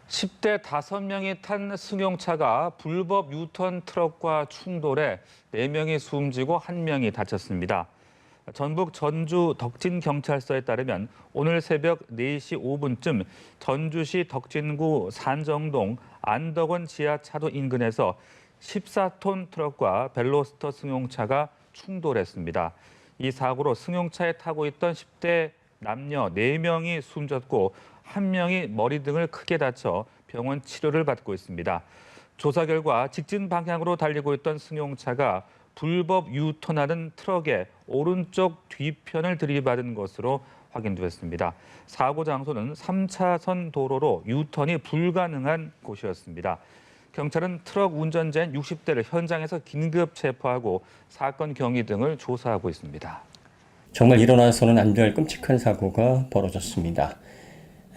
10대 5명이 탄 승용차가 불법 유턴 트럭과 충돌해 4명이 숨지고 1명이 다쳤습니다. 전북 전주 덕진경찰서에 따르면 오늘 새벽 4시 5분쯤 전주시 덕진구 산정동 안덕원 지하차도 인근에서 14톤 트럭과 벨로스터 승용차가 충돌했습니다. 이 사고로 승용차에 타고 있던 10대 남녀 4명이 숨졌고 1명이 머리 등을 크게 다쳐 병원 치료를 받고 있습니다. 조사 결과 직진 방향으로 달리고 있던 승용차가 불법 유턴하는 트럭의 오른쪽 뒤편을 들이받은 것으로 확인됐습니다. 사고 장소는 3차선 도로로 유턴이 불가능한 곳이었습니다. 경찰은 트럭 운전자인 60대를 현장에서 긴급 체포하고 사건 경위 등을 조사하고 있습니다. 정말 일어나서는 안 될 끔찍한 사고가 벌어졌습니다.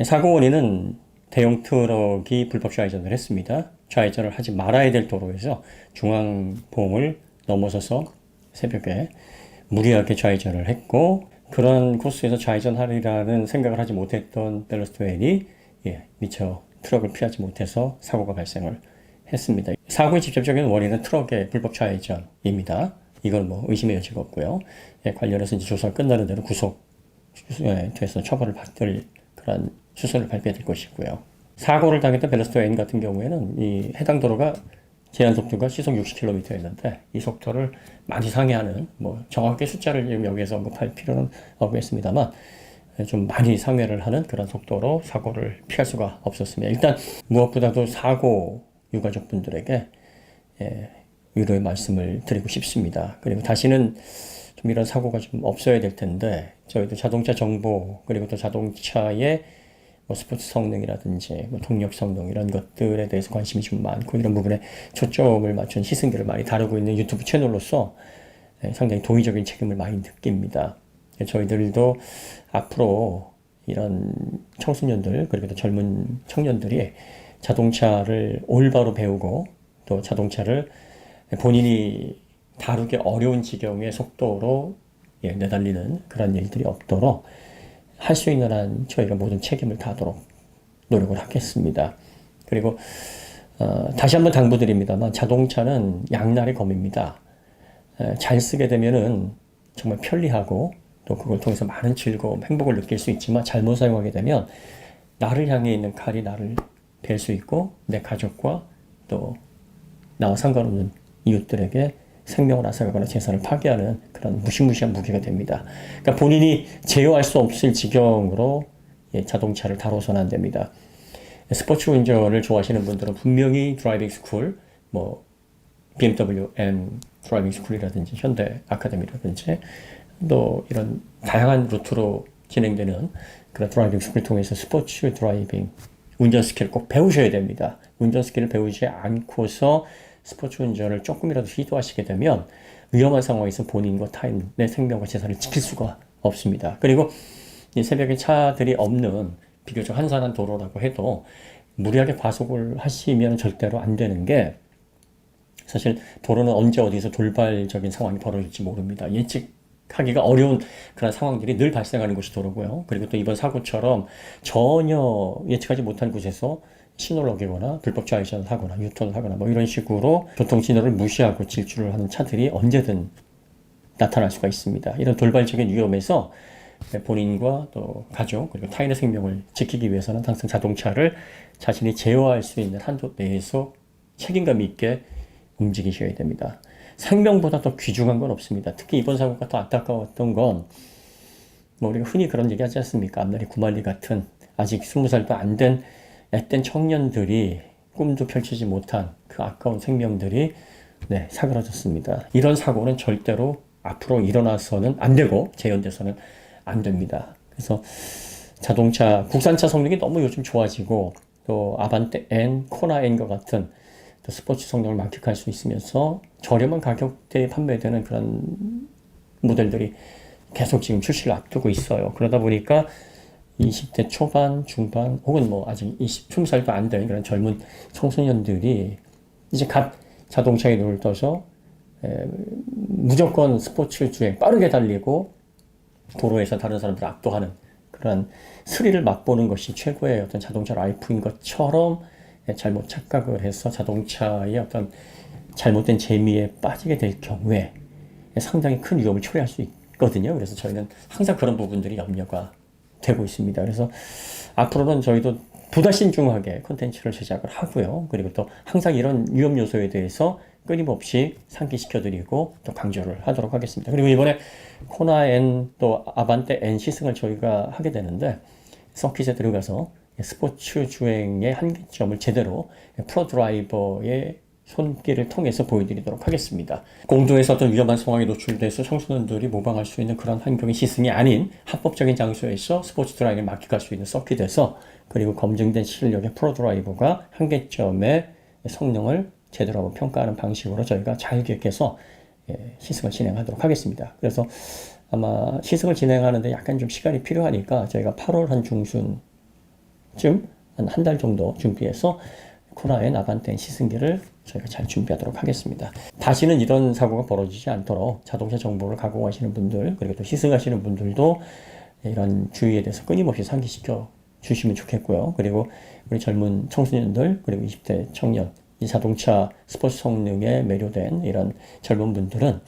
사고 원인은 대형 트럭이 불법 좌회전을 했습니다. 좌회전을 하지 말아야 될 도로에서 중앙봉을 넘어서서 새벽에 무리하게 좌회전을 했고, 그런 코스에서 좌회전하리라는 생각을 하지 못했던 벨로스터 밴이 미처 트럭을 피하지 못해서 사고가 발생을 했습니다. 사고의 직접적인 원인은 트럭의 불법 좌회전입니다. 이건 의심의 여지가 없고요. 관련해서 이제 조사가 끝나는 대로 구속돼서 처벌을 받을 그런 수순을 밟게 될 것이고요. 사고를 당했던 벨로스터 밴 같은 경우에는 이 해당 도로가 제한 속도가 시속 60km였는데 이 속도를 많이 상회하는, 정확하게 숫자를 여기에서 언급할 필요는 없겠습니다만 좀 많이 상회를 하는 그런 속도로 사고를 피할 수가 없었습니다. 일단 무엇보다도 사고 유가족분들에게 위로의 말씀을 드리고 싶습니다. 그리고 다시는 좀 이런 사고가 좀 없어야 될 텐데, 저희도 자동차 정보, 그리고 또 자동차의 스포츠 성능이라든지 동력 성능 이런 것들에 대해서 관심이 좀 많고, 이런 부분에 초점을 맞춘 시승기를 많이 다루고 있는 유튜브 채널로서 상당히 도의적인 책임을 많이 느낍니다. 저희들도 앞으로 이런 청소년들, 그리고 또 젊은 청년들이 자동차를 올바로 배우고 또 자동차를 본인이 다루기 어려운 지경의 속도로 내달리는 그런 일들이 없도록 할 수 있는 한 저희가 모든 책임을 다하도록 노력을 하겠습니다. 그리고 다시 한번 당부드립니다만, 자동차는 양날의 검입니다. 잘 쓰게 되면은 정말 편리하고 또 그걸 통해서 많은 즐거움, 행복을 느낄 수 있지만, 잘못 사용하게 되면 나를 향해 있는 칼이 나를 벨 수 있고, 내 가족과 또 나와 상관없는 이웃들에게 생명을 앗아가거나 재산을 파괴하는 그런 무시무시한 무기가 됩니다. 그러니까 본인이 제어할 수 없을 지경으로 자동차를 다뤄서는 안 됩니다. 스포츠 운전을 좋아하시는 분들은 분명히 드라이빙 스쿨, BMW M 드라이빙 스쿨이라든지 현대 아카데미라든지 또 이런 다양한 루트로 진행되는 그런 드라이빙 스쿨을 통해서 스포츠 드라이빙 운전 스킬을 꼭 배우셔야 됩니다. 운전 스킬을 배우지 않고서 스포츠 운전을 조금이라도 시도하시게 되면 위험한 상황에서 본인과 타인의 생명과 재산을 지킬 수가 없습니다. 그리고 새벽에 차들이 없는 비교적 한산한 도로라고 해도 무리하게 과속을 하시면 절대로 안 되는 게, 사실 도로는 언제 어디서 돌발적인 상황이 벌어질지 모릅니다. 예측하기가 어려운 그런 상황들이 늘 발생하는 곳이 도로고요. 그리고 또 이번 사고처럼 전혀 예측하지 못한 곳에서 신호를 어기거나 불법 좌회전을 하거나 유턴을 하거나 이런 식으로 교통신호를 무시하고 질주를 하는 차들이 언제든 나타날 수가 있습니다. 이런 돌발적인 위험에서 본인과 또 가족, 그리고 타인의 생명을 지키기 위해서는 항상 자동차를 자신이 제어할 수 있는 한도 내에서 책임감 있게 움직이셔야 됩니다. 생명보다 더 귀중한 건 없습니다. 특히 이번 사고가 더 안타까웠던 건, 우리가 흔히 그런 얘기 하지 않습니까? 앞날이 구말리 같은 아직 20살도 안 된 앳된 청년들이 꿈도 펼치지 못한 그 아까운 생명들이 사그라졌습니다. 이런 사고는 절대로 앞으로 일어나서는 안 되고 재현돼서는 안 됩니다. 그래서 자동차, 국산차 성능이 너무 요즘 좋아지고, 또 아반떼 N, 코나 N과 같은 또 스포츠 성능을 만끽할 수 있으면서 저렴한 가격대에 판매되는 그런 모델들이 계속 지금 출시를 앞두고 있어요. 그러다 보니까 20대 초반, 중반, 혹은 아직 20살도 안 된 그런 젊은 청소년들이 이제 갓 자동차에 눈을 떠서 무조건 스포츠 주행, 빠르게 달리고 도로에서 다른 사람들을 압도하는 그런 스릴을 맛보는 것이 최고의 어떤 자동차 라이프인 것처럼 잘못 착각을 해서 자동차의 어떤 잘못된 재미에 빠지게 될 경우에 상당히 큰 위험을 초래할 수 있거든요. 그래서 저희는 항상 그런 부분들이 염려가 되고 있습니다. 그래서 앞으로는 저희도 보다 신중하게 콘텐츠를 제작을 하고요. 그리고 또 항상 이런 위험 요소에 대해서 끊임없이 상기시켜드리고 또 강조를 하도록 하겠습니다. 그리고 이번에 코나 N 또 아반떼 N 시승을 저희가 하게 되는데 서킷에 들어가서 스포츠 주행의 한계점을 제대로 프로 드라이버의 손길을 통해서 보여드리도록 하겠습니다. 공도에서 어떤 위험한 상황에 노출돼서 청소년들이 모방할 수 있는 그런 환경의 시승이 아닌 합법적인 장소에서 스포츠 드라이빙을 맡겨갈 수 있는 서킷에서 그리고 검증된 실력의 프로 드라이버가 한계점의 성능을 제대로 한번 평가하는 방식으로 저희가 잘 기획해서 시승을 진행하도록 하겠습니다. 그래서 아마 시승을 진행하는데 약간 좀 시간이 필요하니까 저희가 8월 한 중순쯤 한 달 정도 준비해서 코나의 아반떼 시승기를 저희가 잘 준비하도록 하겠습니다. 다시는 이런 사고가 벌어지지 않도록 자동차 정보를 가공하시는 분들 그리고 또 시승하시는 분들도 이런 주의에 대해서 끊임없이 상기시켜 주시면 좋겠고요. 그리고 우리 젊은 청소년들 그리고 20대 청년 이 자동차 스포츠 성능에 매료된 이런 젊은 분들은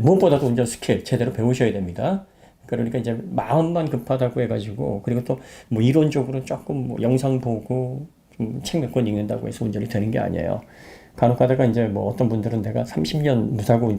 무엇보다도 운전 스킬 제대로 배우셔야 됩니다. 그러니까 이제 마음만 급하다고 해가지고 그리고 또 뭐 이론적으로 조금 뭐 영상 보고 좀 책 몇 권 읽는다고 해서 운전이 되는 게 아니에요. 간혹 가다가 이제 뭐 어떤 분들은 내가 30년 무사고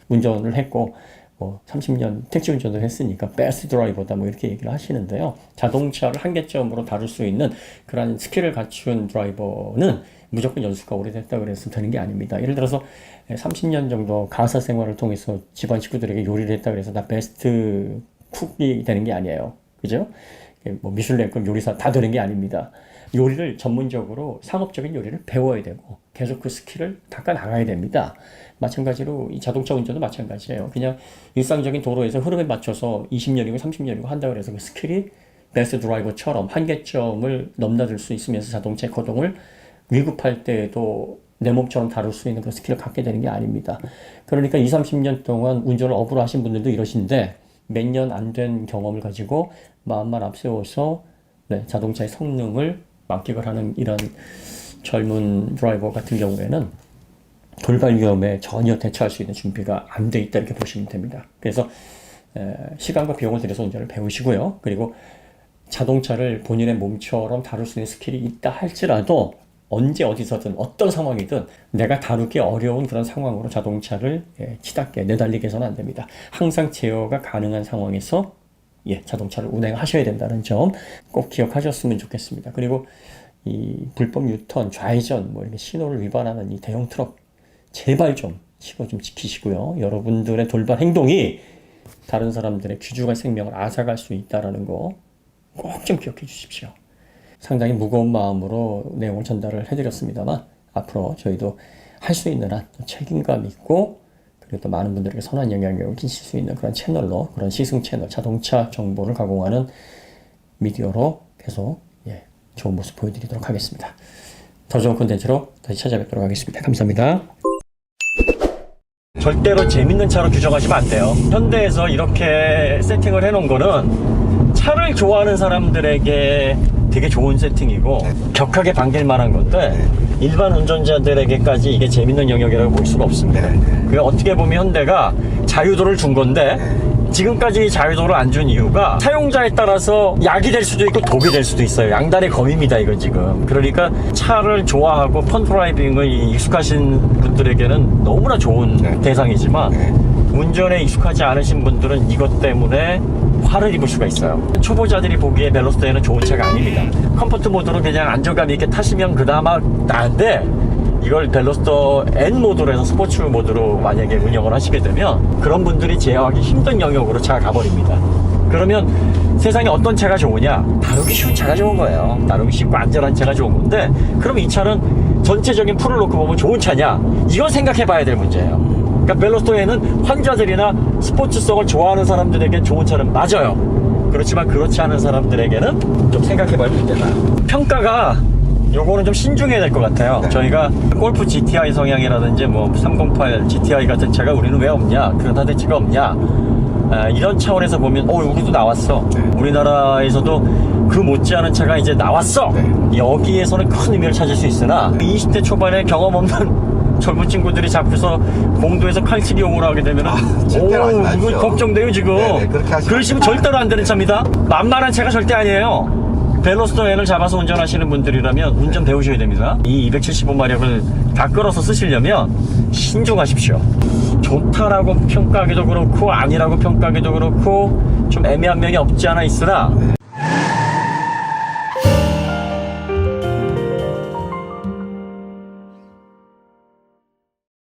운전을 했고 뭐 30년 택시 운전을 했으니까 베스트 드라이버다 뭐 이렇게 얘기를 하시는데요. 자동차를 한계점으로 다룰 수 있는 그런 스킬을 갖춘 드라이버는 무조건 연수가 오래됐다 그래서 되는 게 아닙니다. 예를 들어서 30년 정도 가사 생활을 통해서 집안 식구들에게 요리를 했다 그래서 나 베스트 쿡이 되는 게 아니에요. 그죠? 뭐 미슐랭급 요리사 다 되는 게 아닙니다. 요리를 전문적으로 상업적인 요리를 배워야 되고 계속 그 스킬을 닦아 나가야 됩니다. 마찬가지로 이 자동차 운전도 마찬가지예요. 그냥 일상적인 도로에서 흐름에 맞춰서 20년이고 30년이고 한다고 해서 그 스킬이 베스트 드라이버처럼 한계점을 넘나들 수 있으면서 자동차의 거동을 위급할 때에도 내 몸처럼 다룰 수 있는 그런 스킬을 갖게 되는 게 아닙니다. 그러니까 20, 30년 동안 운전을 업으로 하신 분들도 이러신데 몇 년 안 된 경험을 가지고 마음만 앞세워서 자동차의 성능을 만끽을 하는 이런 젊은 드라이버 같은 경우에는 돌발 위험에 전혀 대처할 수 있는 준비가 안 돼 있다 이렇게 보시면 됩니다. 그래서 시간과 비용을 들여서 운전을 배우시고요. 그리고 자동차를 본인의 몸처럼 다룰 수 있는 스킬이 있다 할지라도 언제 어디서든 어떤 상황이든 내가 다루기 어려운 그런 상황으로 자동차를 치닫게 내달리게 해서는 안 됩니다. 항상 제어가 가능한 상황에서 자동차를 운행하셔야 된다는 점 꼭 기억하셨으면 좋겠습니다. 그리고 이 불법 유턴, 좌회전, 뭐 이렇게 신호를 위반하는 이 대형 트럭 제발 좀 신호 좀 지키시고요. 여러분들의 돌발 행동이 다른 사람들의 귀중한 생명을 앗아갈 수 있다는 거 꼭 좀 기억해 주십시오. 상당히 무거운 마음으로 내용을 전달을 해드렸습니다만 앞으로 저희도 할 수 있는 한 책임감 있고 그리고 또 많은 분들에게 선한 영향력을 끼칠 수 있는 그런 채널로 그런 시승 채널, 자동차 정보를 가공하는 미디어로 계속 좋은 모습 보여드리도록 하겠습니다. 더 좋은 콘텐츠로 다시 찾아뵙도록 하겠습니다. 감사합니다. 절대로 재밌는 차로 규정하시면 안 돼요. 현대에서 이렇게 세팅을 해놓은 거는 차를 좋아하는 사람들에게 되게 좋은 세팅이고 격하게 반길 만한 건데 일반 운전자들에게까지 이게 재밌는 영역이라고 볼 수가 없습니다. 그러니까 어떻게 보면 현대가 자유도를 준 건데 지금까지 자유도를 안 준 이유가 사용자에 따라서 약이 될 수도 있고 독이 될 수도 있어요. 양날의 검입니다 이거 지금. 그러니까 차를 좋아하고 펀 드라이빙을 익숙하신 분들에게는 너무나 좋은 대상이지만 운전에 익숙하지 않으신 분들은 이것 때문에 화를 입을 수가 있어요. 초보자들이 보기에 벨로스터에는 좋은 차가 아닙니다. 컴포트 모드로 그냥 안정감 있게 타시면 그나마 나은데 이걸 벨로스터 N 모드로 해서 스포츠 모드로 만약에 운영을 하시게 되면 그런 분들이 제어하기 힘든 영역으로 차가 가버립니다. 그러면 세상에 어떤 차가 좋으냐? 다루기 쉬운 차가 좋은 거예요. 다루기 쉽고 안전한 차가 좋은 건데 그럼 이 차는 전체적인 풀을 놓고 보면 좋은 차냐? 이건 생각해 봐야 될 문제예요. 그러니까 벨로스터에는 환자들이나 스포츠성을 좋아하는 사람들에게 좋은 차는 맞아요. 그렇지만 그렇지 않은 사람들에게는 좀 생각해 봐야 문제다. 평가가 요거는 좀 신중해야 될 것 같아요. 저희가 골프 GTI 성향이라든지 뭐 308 GTI 같은 차가 우리는 왜 없냐? 그런 타대치가 없냐? 이런 차원에서 보면 우리도 나왔어. 네. 우리나라에서도 그 못지않은 차가 이제 나왔어. 네. 여기에서는 큰 의미를 찾을 수 있으나 20대 초반에 경험 없는 젊은 친구들이 잡혀서 공도에서 칼치기용으로 하게 되면 절대로 하지 마십시오. 이거 걱정돼요 지금. 네네, 그렇게 하시면 그러시면 절대로 안 되는 차입니다. 만만한 차가 절대 아니에요. 벨로스터 N을 잡아서 운전하시는 분들이라면 운전 배우셔야 됩니다. 이 275마력을 다 끌어서 쓰시려면 신중하십시오. 좋다라고 평가하기도 그렇고 아니라고 평가하기도 그렇고 좀 애매한 면이 없지 않아 있으나